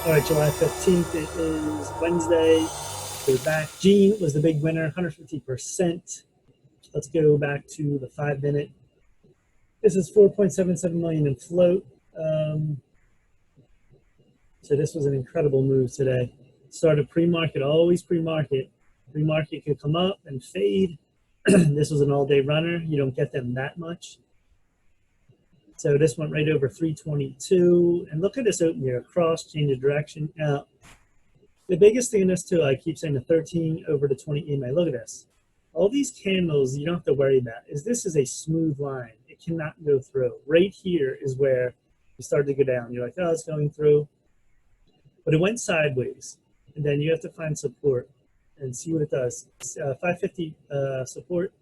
All right, July 15th, it is Wednesday. We're back. Gene was the big winner, 150%. Let's go back to the 5 minute. This is 4.77 million in float. So this was an incredible move today. Started pre-market, always pre-market. Pre-market could come up and fade. This was an all-day runner. You don't get them that much. So this went right over 322. And look at this open here, across, change of direction. Now, the biggest thing in this too, I keep saying the 13 over the 20 EMA. Look at this. All these candles, you don't have to worry about. This is a smooth line. It cannot go through. Right here is where you start to go down. You're like, oh, it's going through. But it went sideways. And then you have to find support and see what it does. 550 support.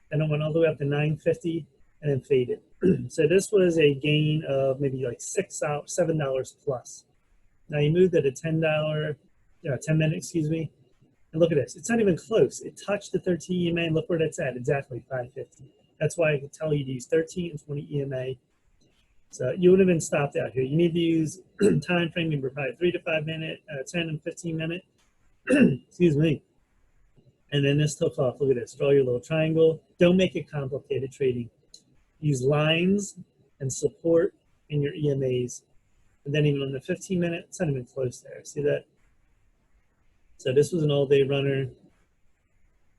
Then it went all the way up to 950 and then faded. So this was a gain of maybe like $7 plus. Now you moved at a $10, 10 minute, excuse me. And look at this. It's not even close. It touched the 13 EMA and look where that's at. Exactly 550. That's why I could tell you to use 13 and 20 EMA. So you would have been stopped out here. You need to use time frame, probably 3 to 5 minute, 10 and 15 minute. Excuse me. And then this took off. Look at this. Draw your little triangle. Don't make it complicated trading. Use lines and support in your EMAs. And then even on the 15 minute, it's not even close there. See that? So this was an all-day runner.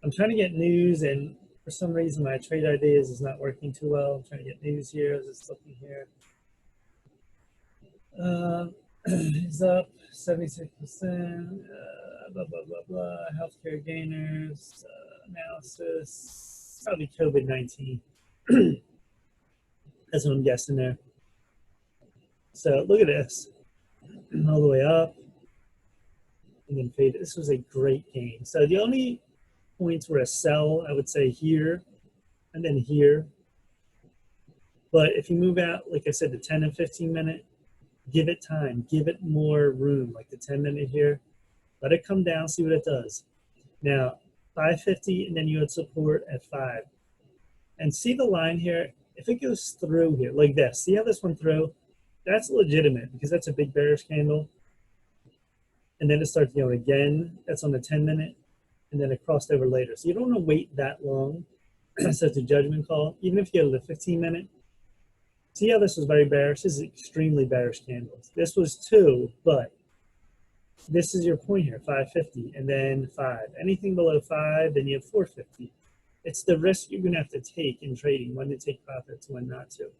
I'm trying to get news, and for some reason my trade ideas is not working too well. I'm trying to get news here. I was just looking here. It's up 76%. Blah, blah, blah, blah. Healthcare gainers. Analysis. Probably COVID-19. That's what I'm guessing there. So look at this. All the way up. And then fade. This was a great game. So the only points were a sell, I would say, here and then here. But if you move out, like I said, the 10 and 15 minute, give it time. Give it more room, like the 10 minute here. Let it come down, see what it does. Now, 550, and then you would support at 5. And see the line here? If it goes through here, like this, see how this went through? That's legitimate because that's a big bearish candle. And then it starts going again. That's on the 10 minute. And then it crossed over later. So you don't want to wait that long. So it's a judgment call. Even if you go to the 15 minute. See how this was very bearish? This is extremely bearish candles. This was 2, but this is your point here, 550, and then 5. Anything below 5, then you have 450. It's the risk you're going to have to take in trading, when to take profits, when not to.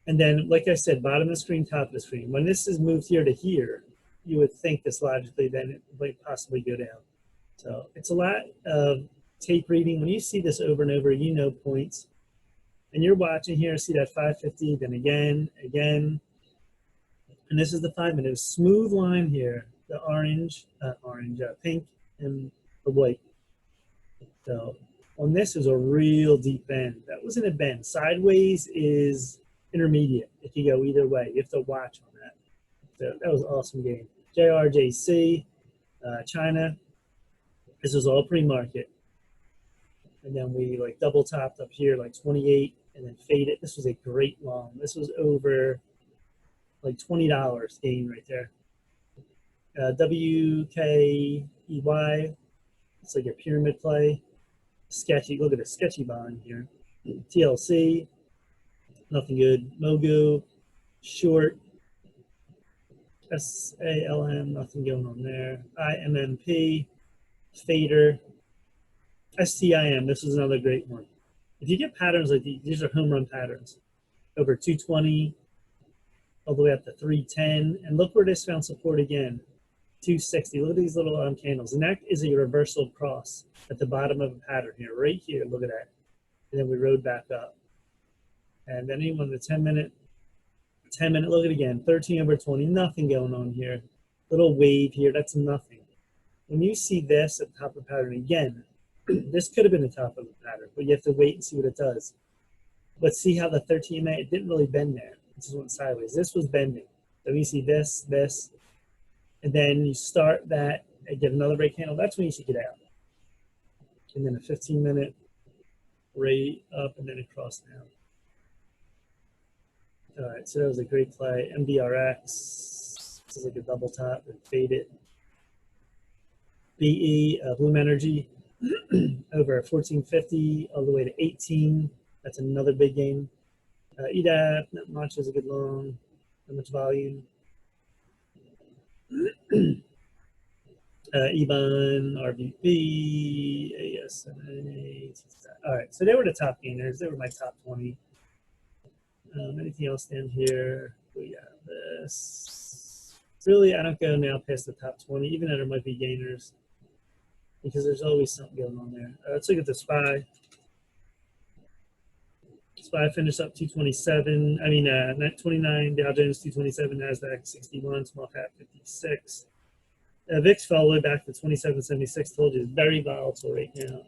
And then, like I said, bottom of the screen, top of the screen. When this is moved here to here, you would think this logically, then it might possibly go down. So it's a lot of tape reading. When you see this over and over, you know points. And you're watching here, see that 550, then again. And this is the 5 minute. Smooth line here, the pink and the white. So on this is a real deep bend. That wasn't a bend. Sideways is intermediate. If you go either way, you have to watch on that. So that was an awesome game. JRJC, China. This was all pre-market. And then we like double topped up here, like 28, and then faded. This was a great long. This was over like $20 gain right there. WKEY, it's like a pyramid play. Sketchy, look at the sketchy bond here. TLC, nothing good. Mogu, short. SALM, nothing going on there. IMMP, fader. STIM, this is another great one. If you get patterns like these are home run patterns. Over 220, all the way up to 310. And look where this found support again. 260. Look at these little candles. And that is a reversal cross at the bottom of a pattern here. Right here, look at that. And then we rode back up. And then even the 10 minute, look at it again. 13 over 20, nothing going on here. Little wave here, that's nothing. When you see this at the top of the pattern again, this could have been the top of the pattern, but you have to wait and see what it does. But see how the 13 MA, it didn't really bend there. It just went sideways. This was bending. So you see this, and then you start that and get another break candle. That's when you should get out. And then a 15 minute right up and then across down. All right, so that was a great play. MDRX, This is like a double top and faded. BE, Bloom Energy, over 1450 all the way to 18. That's another big game. EDAP, not much, is a good long, not much volume. EBON, RVP, ASNA. All right, so they were the top gainers. They were my top 20. Anything else in here? We have this. Really, I don't go now past the top 20, even though there might be gainers, because there's always something going on there. Let's look at the SPY. SPY finished up 227. I mean, 29. Dow Jones 227. Nasdaq 61. Small cap 56. VIX fell all the way back to 27.76. Told you it's very volatile right now.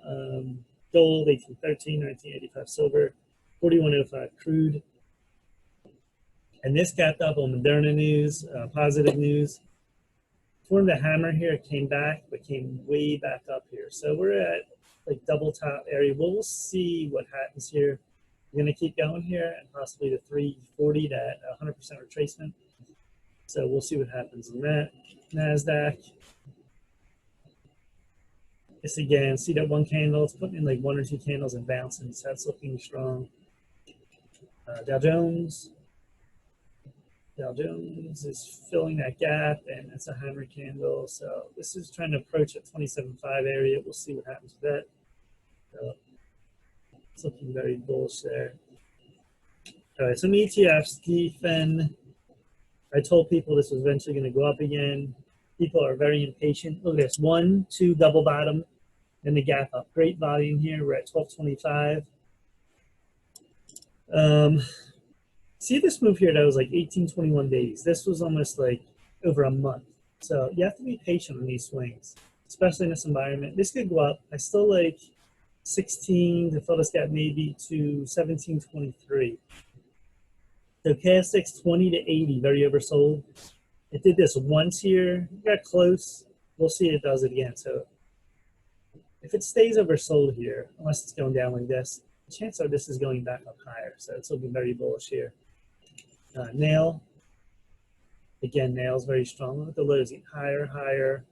Gold 1813, 1985 silver, 4105 crude. And this gapped up on Moderna news, positive news. Formed a hammer here, it came back, but came way back up here. So we're at like double top area. We'll see what happens here. We're going to keep going here and possibly to 340 to 100% retracement. So we'll see what happens in that. NASDAQ. This again, see that one candle? It's putting in like one or two candles and bouncing. So that's looking strong. Dow Jones. Dow Jones is filling that gap, and it's a hammer candle. So this is trying to approach a 27.5 area. We'll see what happens with that. So it's looking very bullish there. All right, some ETFs, DFEN. I told people this was eventually going to go up again. People are very impatient. Look at this, 1, 2, double bottom, and the gap up. Great volume here. We're at 1225. See this move here that was like 18, 21 days. This was almost like over a month. So you have to be patient on these swings, especially in this environment. This could go up. I still like 16 to fill this gap maybe to 1723. So KS6 20 to 80, very oversold. It did this once here, got close. We'll see it does it again. So if it stays oversold here, unless it's going down like this, the chances are this is going back up higher. So it's looking very bullish here. Nail, again, nail's very strong. Look at the lows, get higher, higher.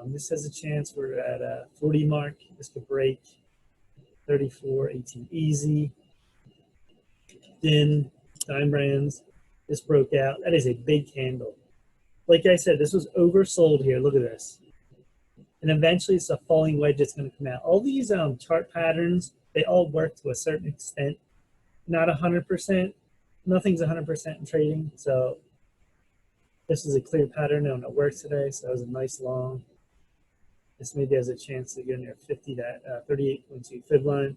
This has a chance. We're at a 40 mark. This could break 34, 18 easy. Dime brands. This broke out. That is a big candle. Like I said, this was oversold here. Look at this. And eventually it's a falling wedge that's going to come out. All these chart patterns, they all work to a certain extent. Not 100%. Nothing's 100% in trading. So this is a clear pattern and it works today. So that was a nice long. This maybe has a chance to get near 50, that 38.2 fib line.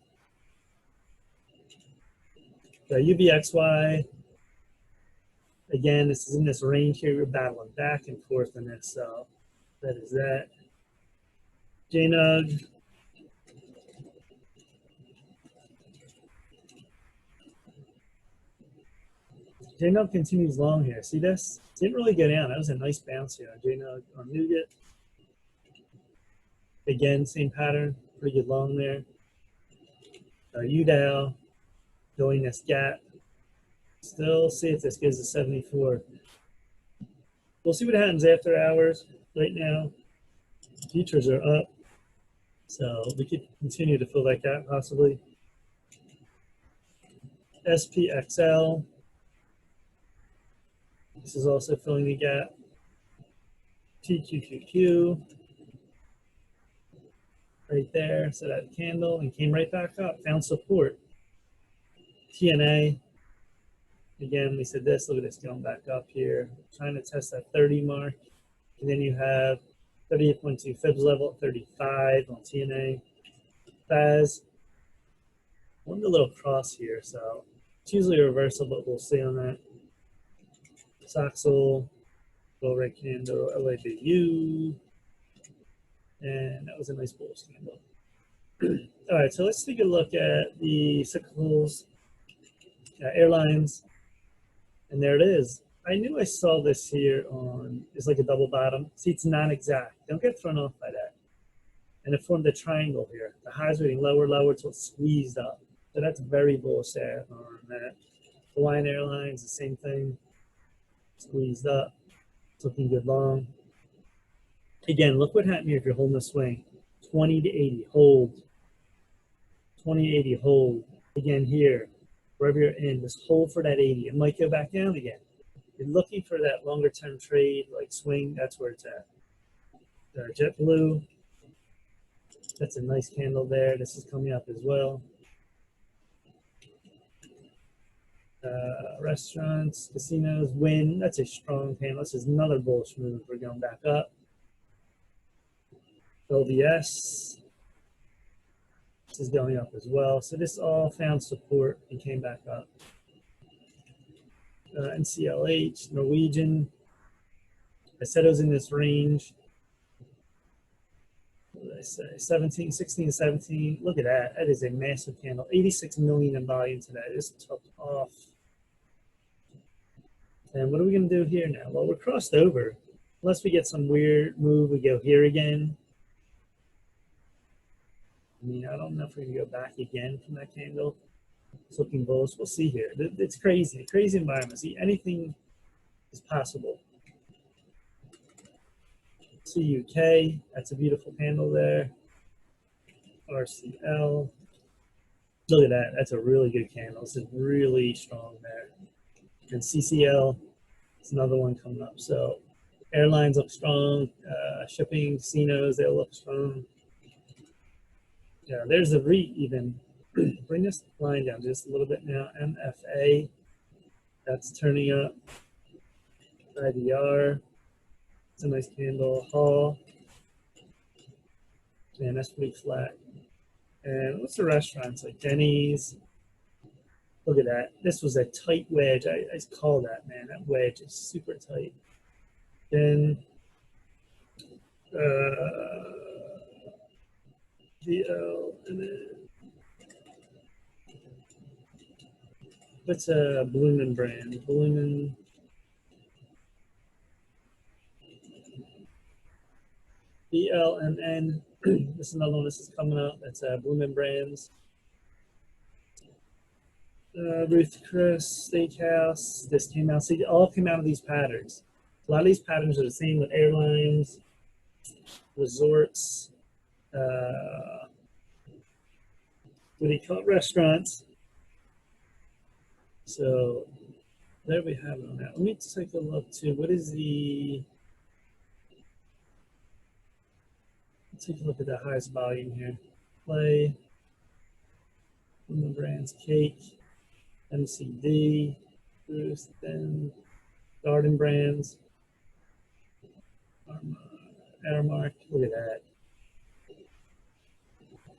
So UBXY. Again, this is in this range here. We're battling back and forth in this. So that is that. JNUG. JNUG continues long here. See this? Didn't really go down. That was a nice bounce here. JNUG on Nougat. Again, same pattern. Pretty good long there. UDAO going this gap. Still see if this gives a 74. We'll see what happens after hours. Right now, futures are up. So we could continue to fill that gap possibly. SPXL. This is also filling the gap. TQQQ. Right there. So that candle and came right back up. Found support. TNA. Again, we said this. Look at this going back up here. Trying to test that 30 mark. And then you have 38.2 fibs level at 35 on TNA. FAS. One little cross here. So it's usually a reversal, but we'll see on that. Soxel. Low red candle. LABU. And that was a nice bullish candle. All right, so let's take a look at the cyclicals. Airlines. And there it is. I knew I saw this here on, it's like a double bottom. See, it's not exact. Don't get thrown off by that. And it formed a triangle here. The highs were getting lower, lower until it squeezed up. So that's very bullish there on that. Hawaiian Airlines, the same thing. Squeezed up. It's looking good long. Again, look what happened here if you're holding the swing. 20 to 80, hold. 20 to 80, hold. Again here, wherever you're in, just hold for that 80. It might go back down again. You're looking for that longer term trade, like swing, that's where it's at. JetBlue, that's a nice candle there. This is coming up as well. Restaurants, casinos, win, that's a strong candle. This is another bullish move. We're going back up. LVS, this is going up as well. So this all found support and came back up. NCLH, Norwegian, I said it was in this range. What did I say? 17, 16, 17. Look at that. That is a massive candle. 86 million in volume today. This took off. And what are we going to do here now? Well, we're crossed over. Unless we get some weird move, we go here again. I mean, I don't know if we're going to go back again from that candle. It's looking bullish. We'll see here. It's crazy. Crazy environment. See, anything is possible. CUK, that's a beautiful candle there. RCL, look at that. That's a really good candle. This is really strong there. And CCL, it's another one coming up. So airlines look strong. Shipping, casinos, they look strong. Yeah, there's the REIT even. Bring this line down just a little bit now. MFA, that's turning up. IDR, it's a nice candle. Hall, man, that's pretty flat. And what's the restaurants like Denny's? Look at that. This was a tight wedge. I call that, man. That wedge is super tight. Then VL, and then what's a Bloomin' brand? Bloomin'. BLMN. This is another one. This is coming up. That's Bloomin' Brands. Ruth Chris Steakhouse. This came out. See, all came out of these patterns. A lot of these patterns are the same with airlines, resorts, what do you call it? Restaurants. So there we have it on that. Let me take a look too. What is the? Let's take a look at the highest volume here. Play. Bloomin' Brands, Cake, MCD, Bruce, then Garden Brands, Airmark. Look at that.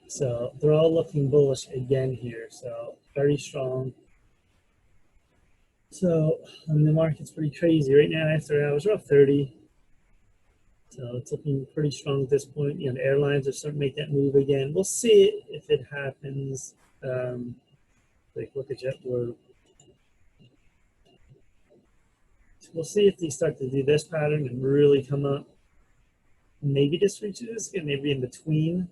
So they're all looking bullish again here. So very strong. So the market's pretty crazy right now. After hours, we're up 30. So it's looking pretty strong at this point. You know, the airlines are starting to make that move again. We'll see if it happens. Like look at JetBlue. We'll see if they start to do this pattern and really come up. Maybe this reaches this again, maybe in between.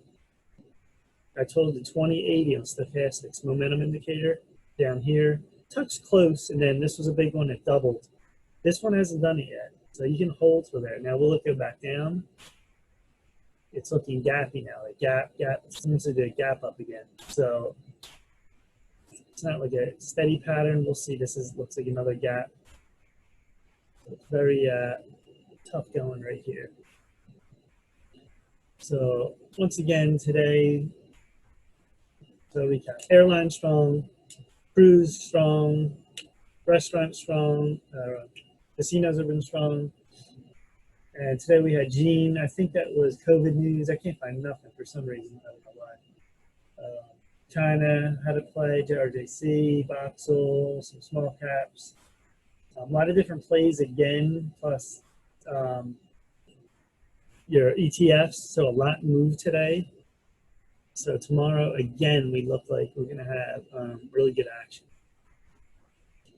I told you 2080 on stochastics, momentum indicator down here. Touched close, and then this was a big one that doubled. This one hasn't done it yet. So you can hold for there. Now we'll look it back down. It's looking gappy now, like gap. It's going to do a gap up again. So it's not like a steady pattern. We'll see. This looks like another gap. It's very tough going right here. So once again today, so we got airline strong, cruise strong, restaurant strong. Casinos have been strong. And today we had GENE. I think that was COVID news. I can't find nothing for some reason. I don't know why. China had to play, JRJC, Boxel, some small caps. A lot of different plays again, plus your ETFs. So a lot moved today. So tomorrow, again, we look like we're going to have really good action.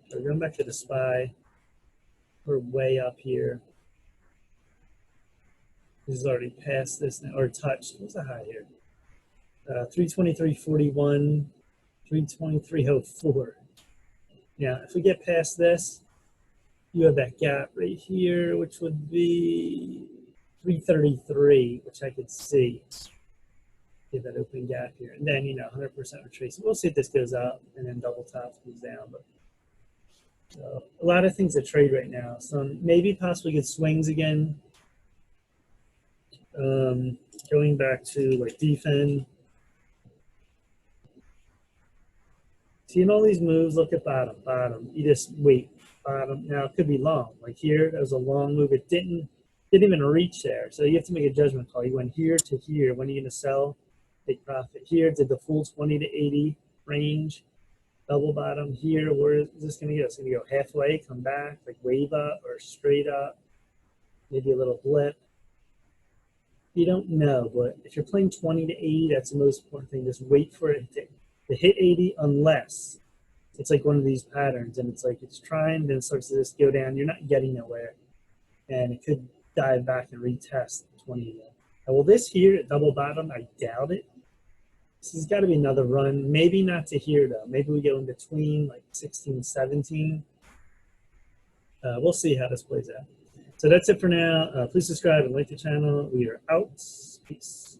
So we're going back to the SPY. We're way up here. This is already past this now, or touched. What's the high here? 323.41, 323.04. Now, if we get past this, you have that gap right here, which would be 333, which I could see. Get that open gap here, and then 100% retracement. We'll see if this goes up and then double top goes down. But so a lot of things to trade right now. Some maybe possibly good swings again. Going back to like defend. Seeing all these moves, look at bottom, bottom. You just wait, bottom. Now it could be long. Like here, that was a long move. It didn't even reach there. So you have to make a judgment call. You went here to here. When are you going to sell? Take profit. Here did the full 20 to 80 range. Double bottom here. Where is this going to go? It's going to go halfway, come back, like wave up or straight up. Maybe a little blip. You don't know, but if you're playing 20 to 80, that's the most important thing. Just wait for it to hit 80 unless it's like one of these patterns and it's like it's trying, then it starts to just go down. You're not getting nowhere. And it could dive back and retest 20. Now, will this here at double bottom? I doubt it. This has got to be another run. Maybe not to here, though. Maybe we go in between like 16, 17. We'll see how this plays out. So that's it for now. Please subscribe and like the channel. We are out. Peace.